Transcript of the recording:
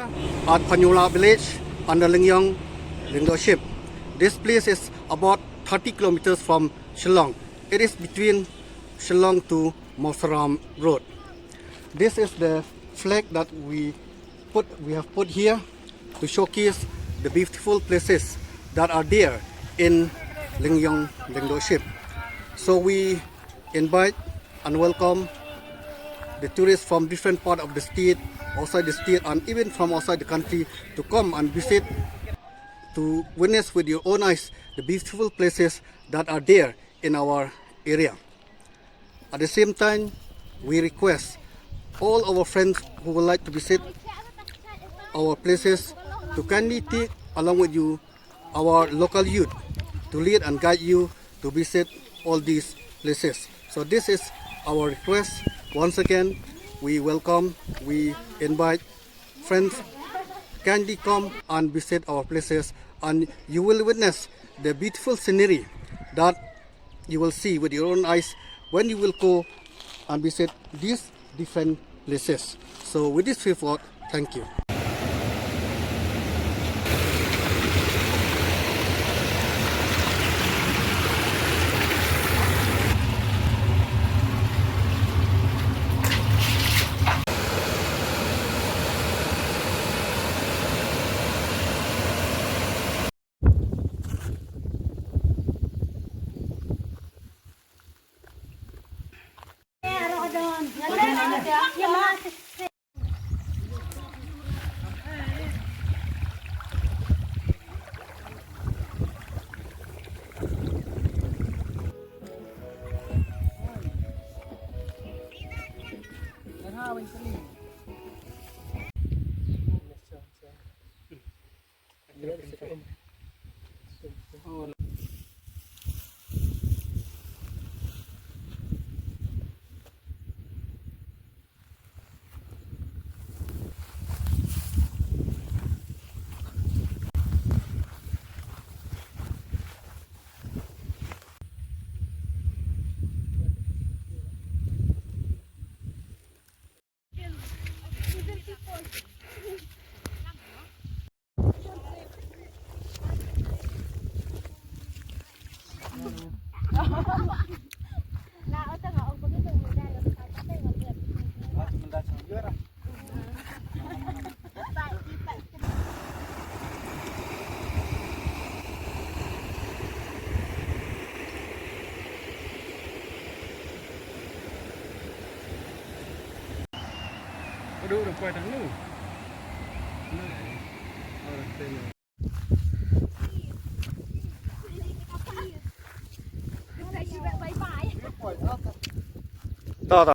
at Panyula village under Lyngiong, Lyngdohship. This place is about 30 kilometers from Shillong. It is between Shillong to Mosaram Road. This is the flag that we have put here to showcase the beautiful places that are there in Lyngiong, Lyngdohship. So we invite and welcome the tourists from different parts of the state, outside the state, and even from outside the country to come and visit, to witness with your own eyes the beautiful places that are there in our area. At the same time, we request all our friends who would like to visit our places to kindly take along with you our local youth to lead and guide you to visit all these places. So this is our request. Once again, we welcome, we invite friends, kindly come and visit our places, and you will witness the beautiful scenery that you will see with your own eyes when you will go and visit these different places. So with this report, thank you. Duduk depan dulu. Bye bye.